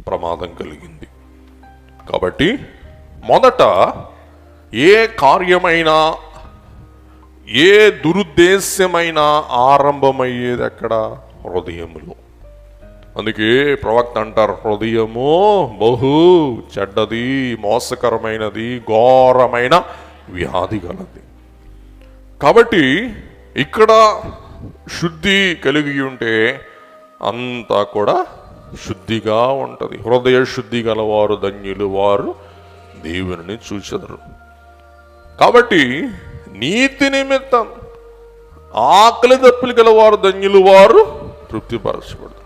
ప్రమాదం కలిగింది. కాబట్టి మొదట ఏ కార్యమైనా ఏ దురుద్దేశ్యమైనా ఆరంభమయ్యేది ఎక్కడ? హృదయములో. అందుకే ప్రవక్త అంటారు, హృదయము బహు చెడ్డది, మోసకరమైనది, ఘోరమైన వ్యాధి గలది. కాబట్టి ఇక్కడ శుద్ధి కలిగి ఉంటే అంతా కూడా శుద్ధిగా ఉంటుంది. హృదయ శుద్ధి గలవారు ధన్యులు, వారు దేవుని చూచెదరు. కాబట్టి నీతి నిమిత్తం ఆకలి దప్పిక గలవారు ధన్యులు, వారు తృప్తిపరచబడతారు.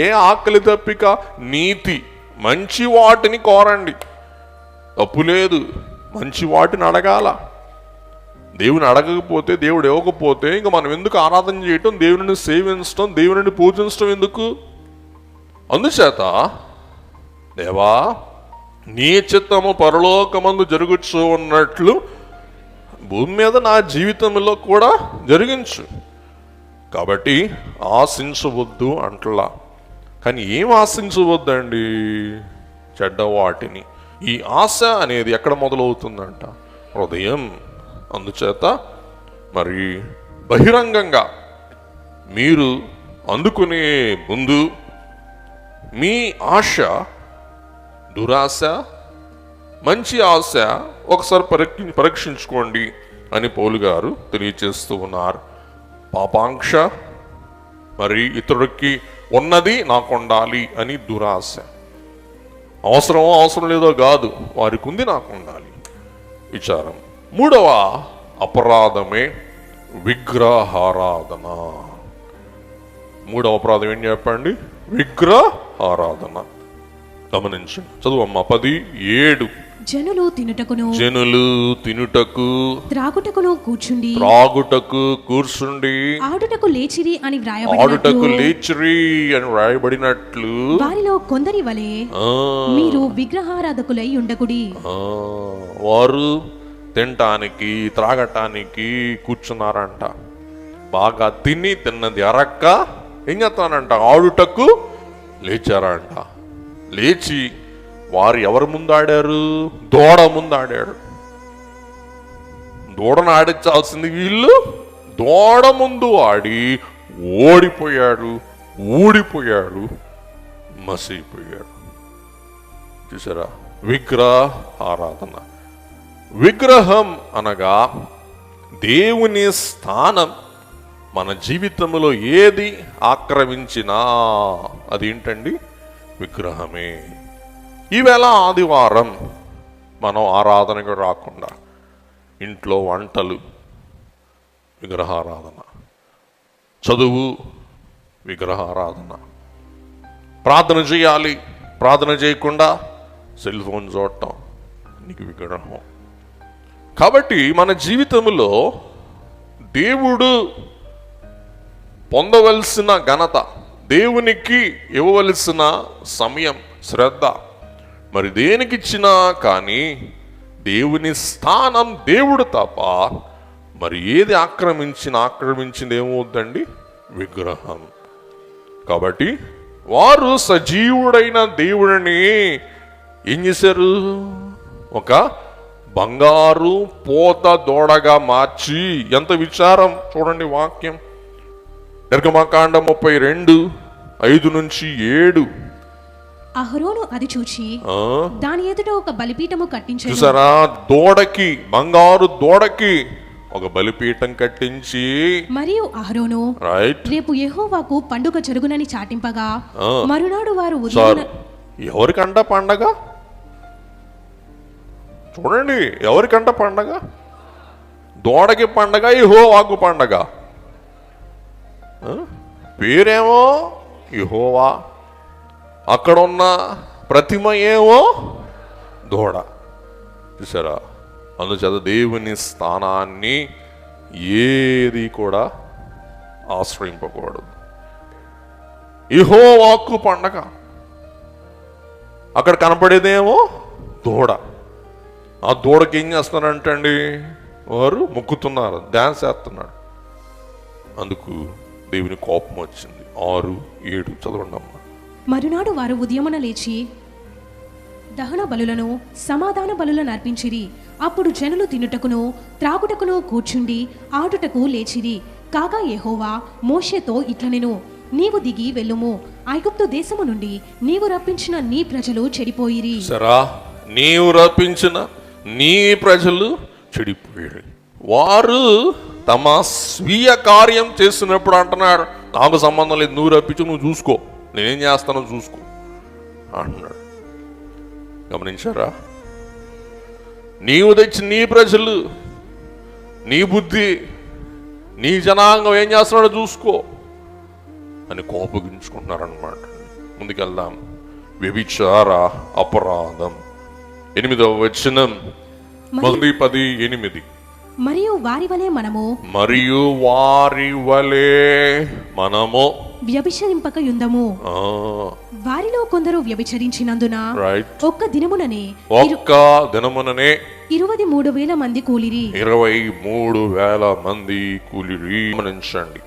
ఏ ఆకలి దప్పిక? నీతి, మంచి వాటిని కోరండి, తప్పు లేదు. మంచి వాటిని అడగాల. దేవుని అడగకపోతే, దేవుడు ఇవ్వకపోతే ఇంకా మనం ఎందుకు ఆరాధన చేయటం, దేవుని సేవించడం, దేవుని పూజించడం ఎందుకు? అందుచేత దేవా, నీ చిత్తము పరలోకమందు జరుగుచూ ఉన్నట్లు భూమి మీద నా జీవితంలో కూడా జరిగించు. కాబట్టి ఆశించవద్దు అంటలా. కానీ ఏం ఆశించవద్దండి? చెడ్డ వాటిని. ఈ ఆశ అనేది ఎక్కడ మొదలవుతుందంట? హృదయం. అందుచేత మరి బహిరంగంగా మీరు అందుకునే ముందు మీ ఆశ, దురాశ, మంచి ఆశ ఒకసారి పరీక్షించుకోండి అని పౌలు గారు తెలియచేస్తూ ఉన్నారు. పాపాంక్ష, మరి ఇతరుడికి ఉన్నది నాకు ఉండాలి అని దురాశ. అవసరం లేదో కాదు, వారికి ఉంది నాకు ఉండాలి విచారం. మూడవ అపరాధమే విగ్రహారాధన. మూడవ అపరాధం ఏం చెప్పండి? విగ్రహారాధన. గమనించండి, చదువమ్మ 10:7. జనులు తినుటకు త్రాగుటకు కూర్చుండి ఆడుటకు లేచిరి అని వ్రాయబడినట్లు వారిలో కొందరి వలె మీరు విగ్రహారాధకులై ఉండకుడి. వారు తినటానికి త్రాగటానికి కూర్చున్నారంట. బాగా తిన్నది అరక్క ఏం చేస్తానంట? ఆడుటకు లేచారంట. లేచి వారు ఎవరి ముందు ఆడారు? దూడ ముందు ఆడారు. దూడను ఆడించాల్సింది వీళ్ళు దూడ ముందు ఆడి ఊడిపోయాడు, మసిపోయాడు. చూసారా? విగ్రహ ఆరాధన. విగ్రహం అనగా దేవుని స్థానం మన జీవితంలో ఏది ఆక్రమించినా అదేంటండి? విగ్రహమే. ఈవేళ ఆదివారం మనం ఆరాధనకు రాకుండా ఇంట్లో వంటలు విగ్రహారాధన, చదువు విగ్రహారాధన, ప్రార్థన చేయాలి, ప్రార్థన చేయకుండా సెల్ ఫోన్ చూడటం నీకు విగ్రహం. కాబట్టి మన జీవితంలో దేవుడు పొందవలసిన ఘనత, దేవునికి ఇవ్వవలసిన సమయం, శ్రద్ధ మరి దేనికిచ్చినా కానీ దేవుని స్థానం దేవుడు తప్ప మరి ఏది ఆక్రమించింది ఏమవుద్దండి? విగ్రహం. కాబట్టి వారు సజీవుడైన దేవుడిని ఏం చేశారు? ఒక బంగారు పోత దూడగా మార్చి, ఎంత విచారం చూడండి వాక్యం. నిర్గమకాండం 32:5-7. అహరోను అది చూచి దాని ఎదుట ఒక బలిపీఠము కట్టించాడు. చూసారా? దూడకి, బంగారు దూడకి ఒక బలిపీఠం కట్టించి, మరియు అహరోను రేపు యెహోవాకు పండుగ జరుగునని చాటింపగా మరునాడు వారు ఎవరికంట పండగ? చూడండి, ఎవరికంట పండగ? దూడకి పండగ, యెహోవాకు పండగ. పేరేమో యెహోవా, అక్కడ ఉన్న ప్రతిమ ఏమో దూడ. చూసారా? అందుచేత దేవుని స్థానాన్ని ఏది కూడా ఆశ్రయింపకూడదు. యెహోవాకు పండగ, అక్కడ కనపడేదేమో దూడ. ఆ దూడకి ఏం చేస్తున్నారంటండి? వారు మొక్కుతున్నారు, డాన్స్ చేస్తున్నాడు. అందుకు దేవుని కోపం వచ్చింది. 6-7 చదవండి అమ్మా. మరునాడు వారు ఉదయమున లేచి దహన బలులను సమాధాన బలులను అర్పించిరి. అప్పుడు జనులు తినుటకును త్రాగుటకును కూర్చుండి ఆడుటకు లేచిరి. కాగా యెహోవా మోషేతో ఇట్లనెను, నీవు దిగి వెళ్ళుము, ఐగుప్తు దేశము నుండి నీవు రప్పించిన నీ ప్రజలు చెడిపోయిరి. సరా, నీవు రప్పించిన నీ ప్రజలు చెడిపోయారు. వారు తమ స్వీయ కార్యం చేస్తున్నప్పుడు అంటున్నారు, నాకు సంబంధం లేదు, నువ్వు రప్పించు, నువ్వు చూసుకో, నేనేం చేస్తానో చూసుకో అంటున్నాడు. గమనించారా? నీవు తెచ్చి నీ ప్రజలు, నీ బుద్ధి, నీ జనాంగం ఏం చేస్తున్నాడో చూసుకో అని కోపగించుకుంటున్నారన్నమాట. ముందుకెళ్దాం. వ్యభిచార అపరాధం 8వ వచనం, 10:8. మరియు వారి వలె మనము వ్యభిచరింపక యుందము. వారిలో కొందరు వ్యభిచరించినందున ఒక్క దినముననే 23,000 మంది కూలిరి. 23,000 మంది కూలిరి. గమనించండి.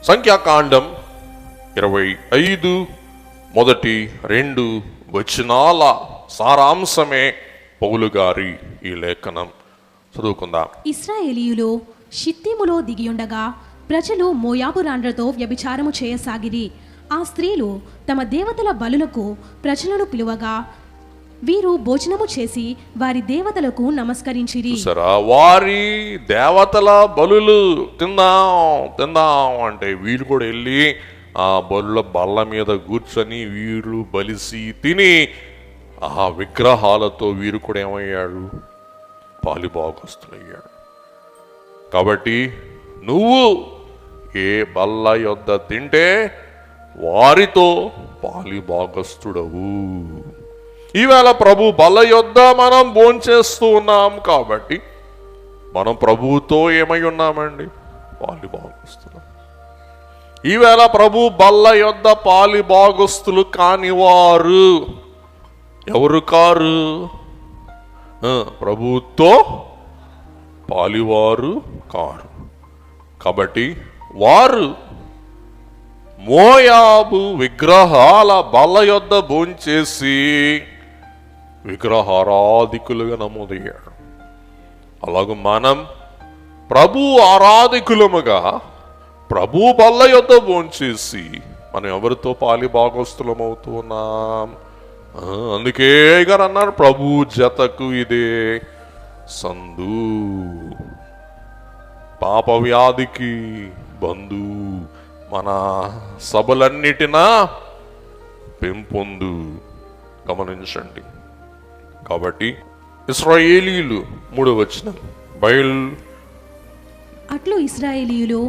సంఖ్యాకాండం 25 మొదటి 2 వచనాల సారాంశమే పౌలు గారి ఈ లేఖనం. చదువుకుందాం. ఇశ్రాయేలీయులు షిత్తీములో దిగియుండగా ప్రజలు మోయాబు రాండ్రతో వ్యభిచారము చేయసాగిరి. ఆ స్త్రీలు తమ దేవతల బలులకు ప్రజలను పిలువగా వీరు భోజనము చేసి వారి దేవతలకు నమస్కరించిరి. వారి దేవతల బలులు తిందాం అంటే వీరు కూడా వెళ్ళి ఆ బలుల బల్ల మీద కూర్చొని వీరు బలిసి తిని ఆ విగ్రహాలతో వీరు కూడా ఏమయ్యాడు? పాలిభాగస్తులయ్యాడు. కాబట్టి నువ్వు ఏ బల్ల యొద్ద తింటే వారితో పాలిభాగస్తుడవు. ఈవేళ ప్రభు బల్ల యొద్ద మనం భోంచేస్తూ ఉన్నాం కాబట్టి మనం ప్రభువుతో ఏమై ఉన్నామండి? పాలిభాగస్తులు. ఈవేళ ప్రభు బల్ల యొద్ద పాలిభాగస్తులు కానివారు ఎవరు కారు? ప్రభువుతో పాలివారు కారు. కాబట్టి వారు మోయాబు విగ్రహాల బల్ల యొద్ద భోంచేసి విగ్రహారాధికులుగా నమోదయ్యారు. అలాగూ మనం ప్రభు ఆరాధికులముగా ప్రభు బల్ల యొద్ద భోంచేసి మనం ఎవరితో పాలిభాగస్తులమవుతూ ఉన్నాం? అందుకే గారు అన్నారు, ప్రభు జతకు ఇదే సందు, పాప వ్యాధికి బంధు, మన సభలన్నిటినా పెంపొందు. గమనించండి. కాబట్టి ఇశ్రాయేలీయులు 3వ వచనం, అట్లు ఇశ్రాయేలీయులు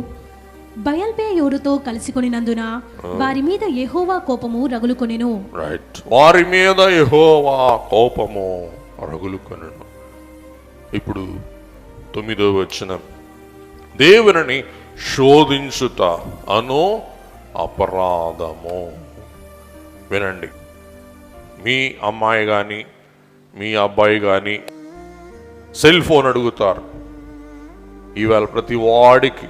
బయల్పెయోరుతో కలిసికొనినందున వారి మీద యెహోవా కోపము రగులుకొనెను. వారి మీద యెహోవా కోపము రగులుకొనెను. ఇప్పుడు 9వ వచనం, దేవుని శోధించుట అను అపరాధము. వినండి. మీ అమ్మాయి కానీ మీ అబ్బాయి కానీ సెల్ ఫోన్ అడుగుతారు. ఈవేళ ప్రతి వాడికి,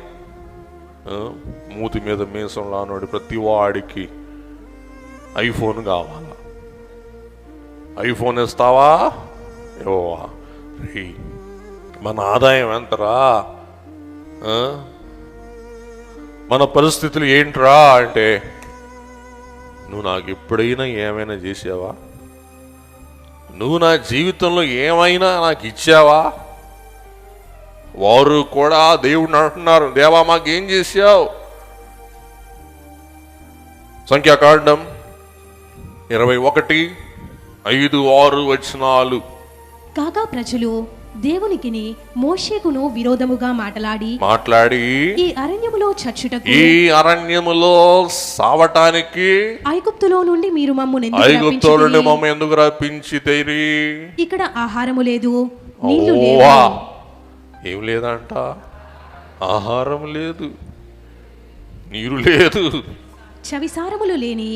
మూతి మీద మీసం లానోడి ప్రతి వాడికి ఐఫోన్ కావాలా? ఐఫోన్ ఇస్తావా? ఏవా మన ఆదాయం ఎంతరా, మన పరిస్థితులు ఏంట్రా అంటే, నువ్వు నాకు ఎప్పుడైనా ఏమైనా చేసావా? నువ్వు నా జీవితంలో ఏమైనా నాకు ఇచ్చావా? వారు కూడా దేవుడిని అంటున్నారు, దేవా మాకేం చేశావు? సంఖ్యాకాండం 21:5-6 వచనాలు. కాగా ప్రజలు దేవునికిని మోషేకును విరోధముగా మాట్లాడి ఈ అరణ్యములో సావటానికి ఐగుప్తులో నుండి మీరు మమ్మును ఎందుకు రప్పించితిరి? ఇక్కడ ఆహారము లేదు, నీళ్లు లేవు. ఏం లేదంట? ఆహారం లేదు, నీరు లేదు, చవిసారములు లేని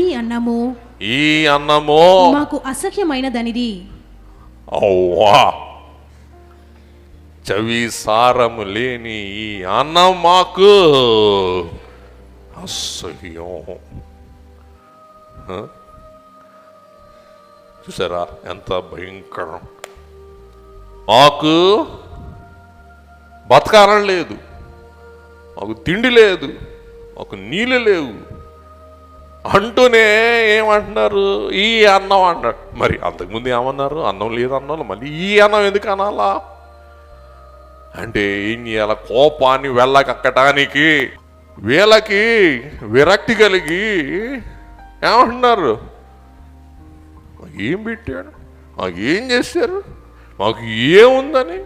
ఈ అన్నము మాకు అసహ్యమైనదనిది. చవిసారము లేని ఈ అన్నం మాకు అసహ్యం. చూసారా ఎంత భయంకరం. మాకు బతకాలం లేదు, మాకు తిండి లేదు, మాకు నీళ్ళు లేవు అంటూనే ఏమంటున్నారు, ఈ అన్నం అన్నాడు. మరి అంతకుముందు ఏమన్నారు, అన్నం లేదన్నారు, మళ్ళీ ఈ అన్నం ఎందుకు అనాలా అంటే ఏం చేయాల, కోపాన్ని వెళ్ళకక్కటానికి వీళ్ళకి విరక్తి కలిగి ఏమంటున్నారు, మాకు ఏం పెట్టాడు, మాకు ఏం చేశారు, మాకు ఏముందని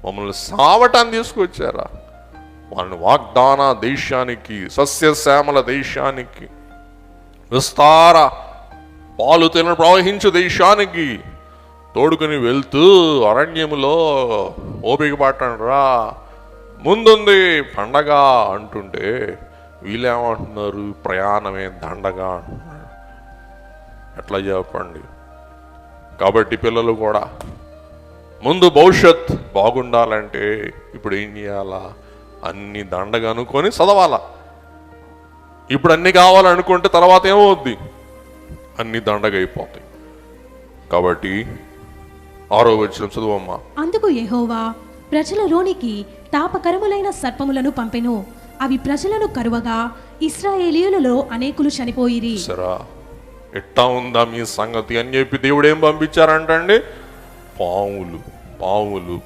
మమ్మల్ని సావటాన్ని తీసుకొచ్చారా, వాళ్ళని వాగ్దాన దేశానికి, సస్యశ్యామల దేశానికి, విస్తార పాలు తిన ప్రవహించే దేశానికి తోడుకుని వెళ్తూ అరణ్యములో ఓపిక పట్టండిరా, ముందుంది పండగ అంటుంటే వీళ్ళేమంటున్నారు, ప్రయాణమే దండగా అంటున్నారు. ఎట్లా చెప్పండి. కాబట్టి పిల్లలు కూడా ముందు భవిష్యత్ బాగుండాలంటే ఇప్పుడు ఏం చేయాలా, అన్ని దండగా అనుకొని చదవాలా. ఇప్పుడు అన్ని కావాలనుకుంటే తర్వాత ఏమవుద్ది, అన్ని దండగా అయిపోతాయి. కాబట్టి 6వ వచనం చదువమ్మా. అందుకు యెహోవా ప్రజలలోనికి తాపకరములైన సర్పములను పంపెను, అవి ప్రజలను కరువగా ఇశ్రాయేలీయులలో అనేకులు చనిపోయిరి. సరా ఎట్టా ఉందా మీ సంగతి అని చెప్పి దేవుడు ఏం పంపించారంటండి, పాములు. పాములు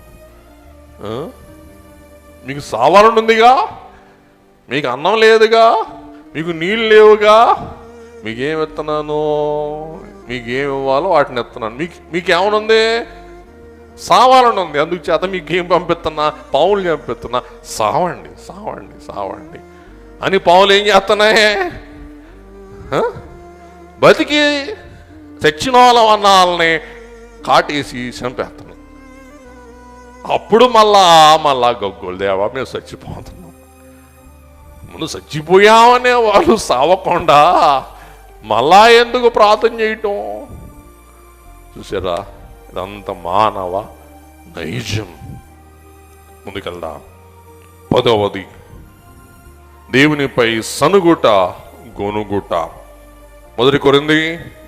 మీకు సావాలని ఉందిగా, మీకు అన్నం లేదుగా, మీకు నీళ్ళు లేవుగా, మీకేం ఎత్తున్నాను, మీకేం ఇవ్వాలో వాటిని ఎత్తున్నాను. మీకేమనుంది, సావాలని ఉంది, అందుకు చేత మీకేం పంపిస్తున్నా, పాములు పంపిస్తున్నా, సావండి సావండి సావండి అని పాములు ఏం చేస్తున్నాయి, బతికి తెచ్చిన వాళ్ళని కాటేసి చంపేస్తున్నాం. అప్పుడు మళ్ళా గొగ్గోలు దేవా మేము చచ్చిపోతున్నాం. ముందు చచ్చిపోయామనే వాళ్ళు సావకుండా మళ్ళా ఎందుకు ప్రార్థన చేయటం. చూసారా, ఇదంత మానవ నైజం. ముందుకెళ్దాం. 10వది దేవునిపై సనుగుట గొనుగుట. 1 కొరింథీ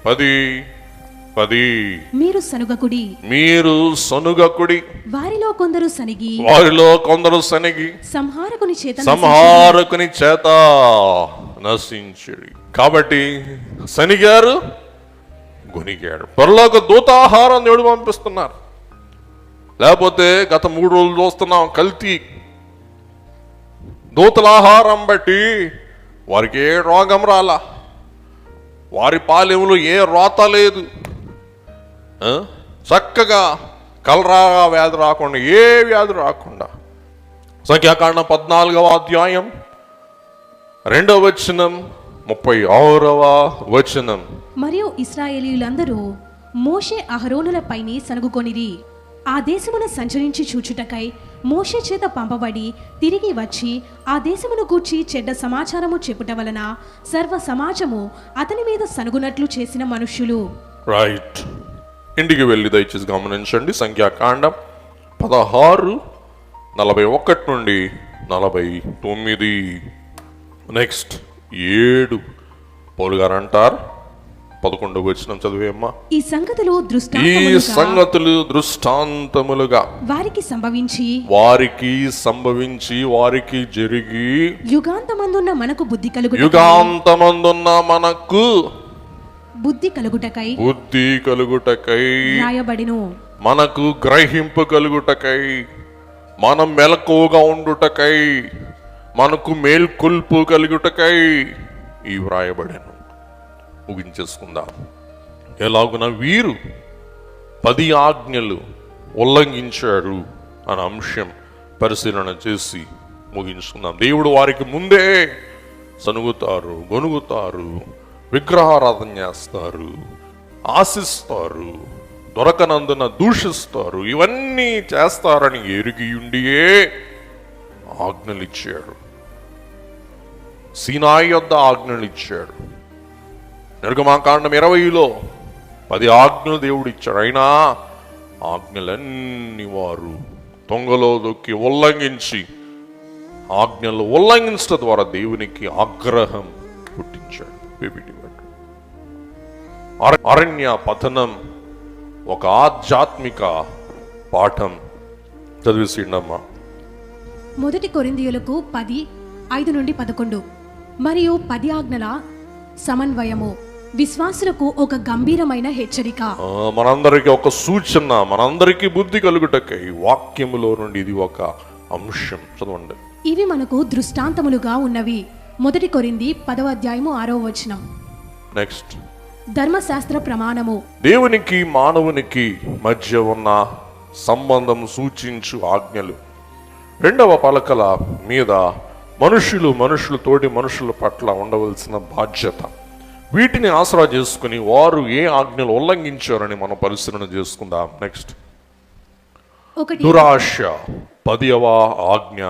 10:10 మీరు సనుగకుడి, మీరు సనుగకుడి, వారిలో కొందరు సనిగి, వారిలో కొందరు సనిగి సంహారకుని చేత నశించుడి. కాబట్టి సనిగారు, గొనిగాడు. పరలోక దూతాహారం దేవుడు పంపిస్తున్నారు. లేకపోతే గత 3 రోజులు చూస్తున్నాం, కల్తీ దూతల ఆహారం బట్టి వారికి ఏ రోగం రాలా, వారి పాలెములు ఏ రోత లేదు, చక్కగా కలరా వ్యాధి రాకుండా, ఏ వ్యాధి రాకుండా. సంఖ్యాకాండం 14వ అధ్యాయం 2వ వచనం 36వ వచనం. మరియు ఇశ్రాయేలీయులందరూ మోషే అహరోనులపైని సనుగుకొనిరి. ఆ దేశమును సంచరించి చూచుటకై మోషే చేత పంపబడి తిరిగి వచ్చి ఆ దేశమును గూర్చి చెడ్డ సమాచారము చెప్పుట వలన సర్వ సమాజము అతని మీద సనుగునట్లు చేసిన మనుష్యులు. రైట్, ఇంటికి వెళ్ళి దయచేసి గమనించండి. సంఖ్యాకాండం 16:41 నుండి 49. నెక్స్ట్ 7 పౌలు గారు అంటారు, 11వ వచనం చదివేమ్మా. ఈ సంగతులు దృష్టాంతములుగా వారికి సంభవించి వారికి జరిగి యుగాంతమందున్న మనకు బుద్ధి కలుగుటకై రాయబడిను. మనకు గ్రహింపు కలుగుటకై, మనం మెలకువగా ఉండుటకై, మనకు మేల్కొల్పు కలుగుటకై ఈ వ్రాయబడను. ముగించేసుకుందాం. ఎలాగున వీరు 10 ఆజ్ఞలు ఉల్లంఘించారు అనే అంశం పరిశీలన చేసి ముగించుకుందాం. దేవుడు వారికి ముందే సనుగుతారు, గొనుగుతారు, విగ్రహారాధన చేస్తారు, ఆశిస్తారు, దొరకనందున దూషిస్తారు, ఇవన్నీ చేస్తారని ఎరిగి ఉండియే ఆజ్ఞలు ఇచ్చాడు. సీనాయి యొద్ద ఆజ్ఞలు ఇచ్చాడు. నిర్గమాకాండం 20లో 10 ఆజ్ఞలు దేవుడు ఇచ్చాడు. అయినా ఆజ్ఞలన్నీ వారు తొంగలో దొక్కి ఉల్లంఘించి, ఆజ్ఞలు ఉల్లంఘించడం ద్వారా దేవునికి ఆగ్రహం పుట్టించాడు. అరణ్య పతనం ఒక ఆధ్యాత్మిక పాఠం. చదివిసిండమ్మా. 1 కొరింథీయులకు 10:5-11 మరియు 10 ఆజ్ఞల సమన్వయము విశ్వాసులకు ఒక గంభీరమైన హెచ్చరిక. మనందరికి ఒక సూచన, మనందరికి బుద్ధి కలుగుటకై వాక్యములో నుండి ఇది ఒక అంశం. చదవండి. ఇవి మనకు దృష్టాంతములుగా ఉన్నవి. 1 కొరింథీ 10:6 నెక్స్ట్. ధర్మశాస్త్ర ప్రమాణము దేవునికి మానవునికి మధ్య ఉన్న సంబంధం సూచించు ఆజ్ఞలు. 2వ పలకల మీద మనుషులు తోటి మనుషుల పట్ల ఉండవలసిన బాధ్యత. వీటిని ఆసరా చేసుకుని వారు ఏ ఆజ్ఞలు ఉల్లంఘించారని మనం పరిశీలన చేసుకుందాం. నెక్స్ట్. 1 దురాశ 10వ ఆజ్ఞ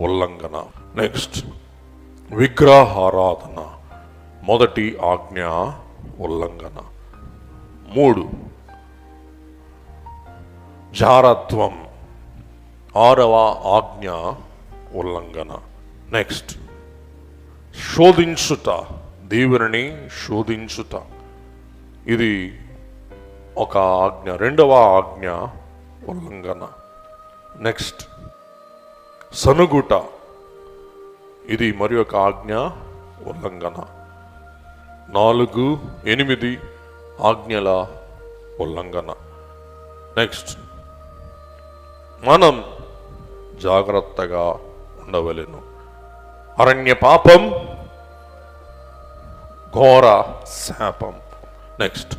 ఉల్లంఘన. నెక్స్ట్. విగ్రహారాధన 1 ఆజ్ఞ ఉల్లంఘన. 3 జారత్వం 6వ ఆజ్ఞ ఉల్లంఘన. నెక్స్ట్. శోధించుట, దేవుని శోధించుట, ఇది ఒక ఆజ్ఞ, 2వ ఆజ్ఞ ఉల్లంఘన. నెక్స్ట్. సనుగుట, ఇది మరి ఒక ఆజ్ఞ ఉల్లంఘన. 4, 8 ఆజ్ఞల ఉల్లంఘన. నెక్స్ట్. మనం జాగ్రత్తగా ఉండవలెను. అరణ్య పాపం, ఘోర శాపం. నెక్స్ట్.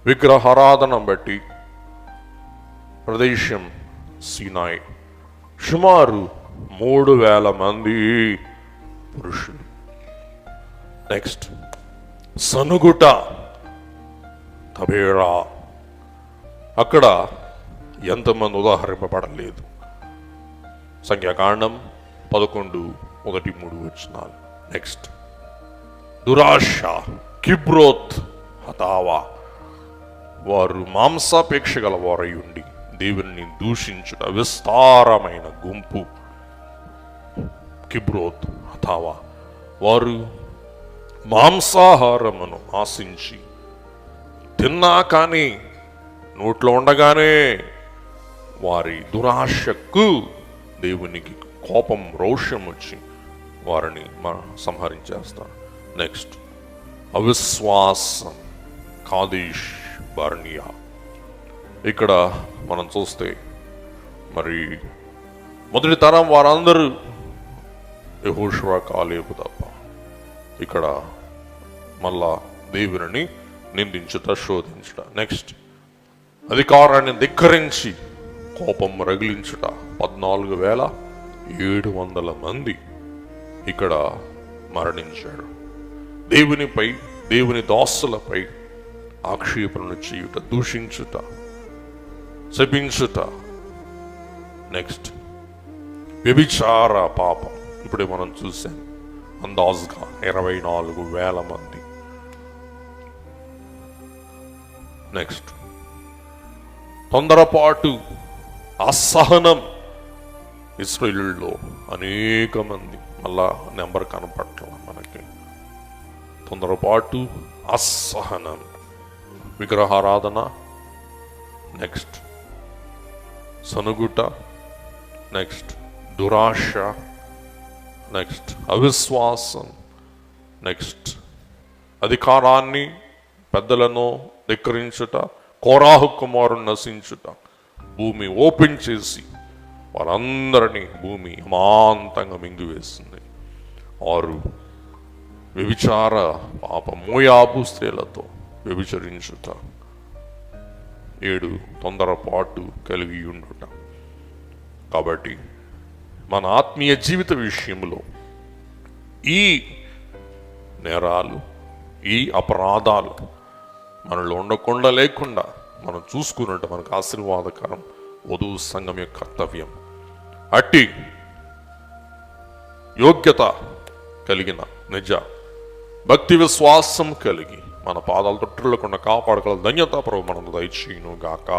విగ్రహారాధన బట్టి ప్రదేశం సీనాయి, సుమారు 3,000 మంది పురుషులు. నెక్స్ట్. సనుగుట తబేరా, అక్కడ ఎంతమంది ఉదాహరింపబడలేదు. సంఖ్యాకాండం 11:1-3. నెక్స్ట్. దురాశ కిబ్రోత్ హతావా, వారు మాంసాపేక్ష గల వారై ఉండి దేవుని దూషించుట విస్తారమైన గుంపు. కిబ్రోత్ హతావా, వారు మాంసాహారమును ఆశించి తిన్నా కానీ నోట్లో ఉండగానే వారి దురాశకు దేవునికి కోపం, రోషం వచ్చి వారిని సంహరించేస్తారు. నెక్స్ట్. అవిశ్వాసం కాదేష్ బర్నియా, ఇక్కడ మనం చూస్తే మరి మొదటి తరం వారందరూ యెహోషువ, కాలేబు తప్ప. ఇక్కడ మళ్ళా దేవుని నిందించుట, శోధించుట. నెక్స్ట్. అధికారాన్ని ధిక్కరించి కోపం రగిలించుట 14,700 మంది ఇక్కడ మరణించారు. దేవునిపై, దేవుని దాసులపై ఆక్షేపణలు చేయుట, దూషించుట, శపించుట. నెక్స్ట్. వ్యభిచార పాపం, ఇప్పుడే మనం చూసాం, అందాజుగా 24,000 మంది. నెక్స్ట్. తొందరపాటు, అసహనం, ఇశ్రాయేలులో అనేక మంది, మళ్ళా నెంబర్ కనపట్ల మనకి. తొందరపాటు, అసహనం, విగ్రహారాధన. నెక్స్ట్. సనుగుట. నెక్స్ట్. దురాశ. నెక్స్ట్. అవిశ్వాసం. నెక్స్ట్. అధికారాన్ని, పెద్దలను ధిక్కరించుట, కోరాహు కుమారుని నశించుట, భూమి ఓపెన్ చేసి వారందరినీ భూమి అమాంతంగా మింగివేసింది. 6 వ్యభిచార పాపం, మోయాబు స్త్రీలతో వ్యభిచరించుట. 7 తొందరపాటు కలిగి ఉండుట. కాబట్టి మన ఆత్మీయ జీవిత విషయంలో ఈ నేరాలు, ఈ అపరాధాలు మనలో ఉండకుండా లేకుండా మనం చూసుకున్నట్టు మనకు ఆశీర్వాదకరం వధువు సంఘం యొక్క కర్తవ్యం. అట్టి యోగ్యత కలిగిన నిజ భక్తి విశ్వాసం కలిగి మన పాదాల తొట్టులకుండా కాపాడగల ధన్యత ప్రభు మనకు దయచేయును గాక.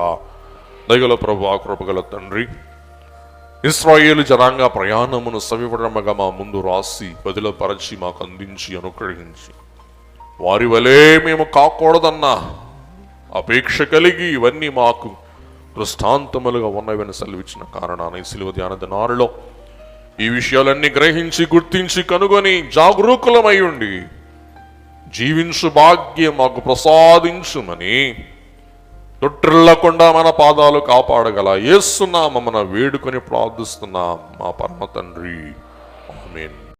దయగల ప్రభు, కృపగల తండ్రి, ఇశ్రాయేలు జనాంగ ప్రయాణమును సవివరముగా మా ముందు రాసి బదిలపరచి మాకు అందించి అనుగ్రహించి వారి వలె మేము కాకూడదన్నా అపేక్ష కలిగి ఇవన్నీ మాకు దృష్టాంతములుగా ఉన్నవని సెలవిచ్చిన కారణాన్ని శిలువ ధ్యాన దినాలలో ఈ విషయాలన్నీ గ్రహించి గుర్తించి కనుగొని జాగరూకులమై ఉండి జీవించు భాగ్యం మాకు ప్రసాదించుమని తొట్టిల్లకుండా మన పాదాలు కాపాడగల యేసు నామమున వేడుకొని ప్రార్థిస్తున్నాం మా పరమ తండ్రి. ఆమేన్.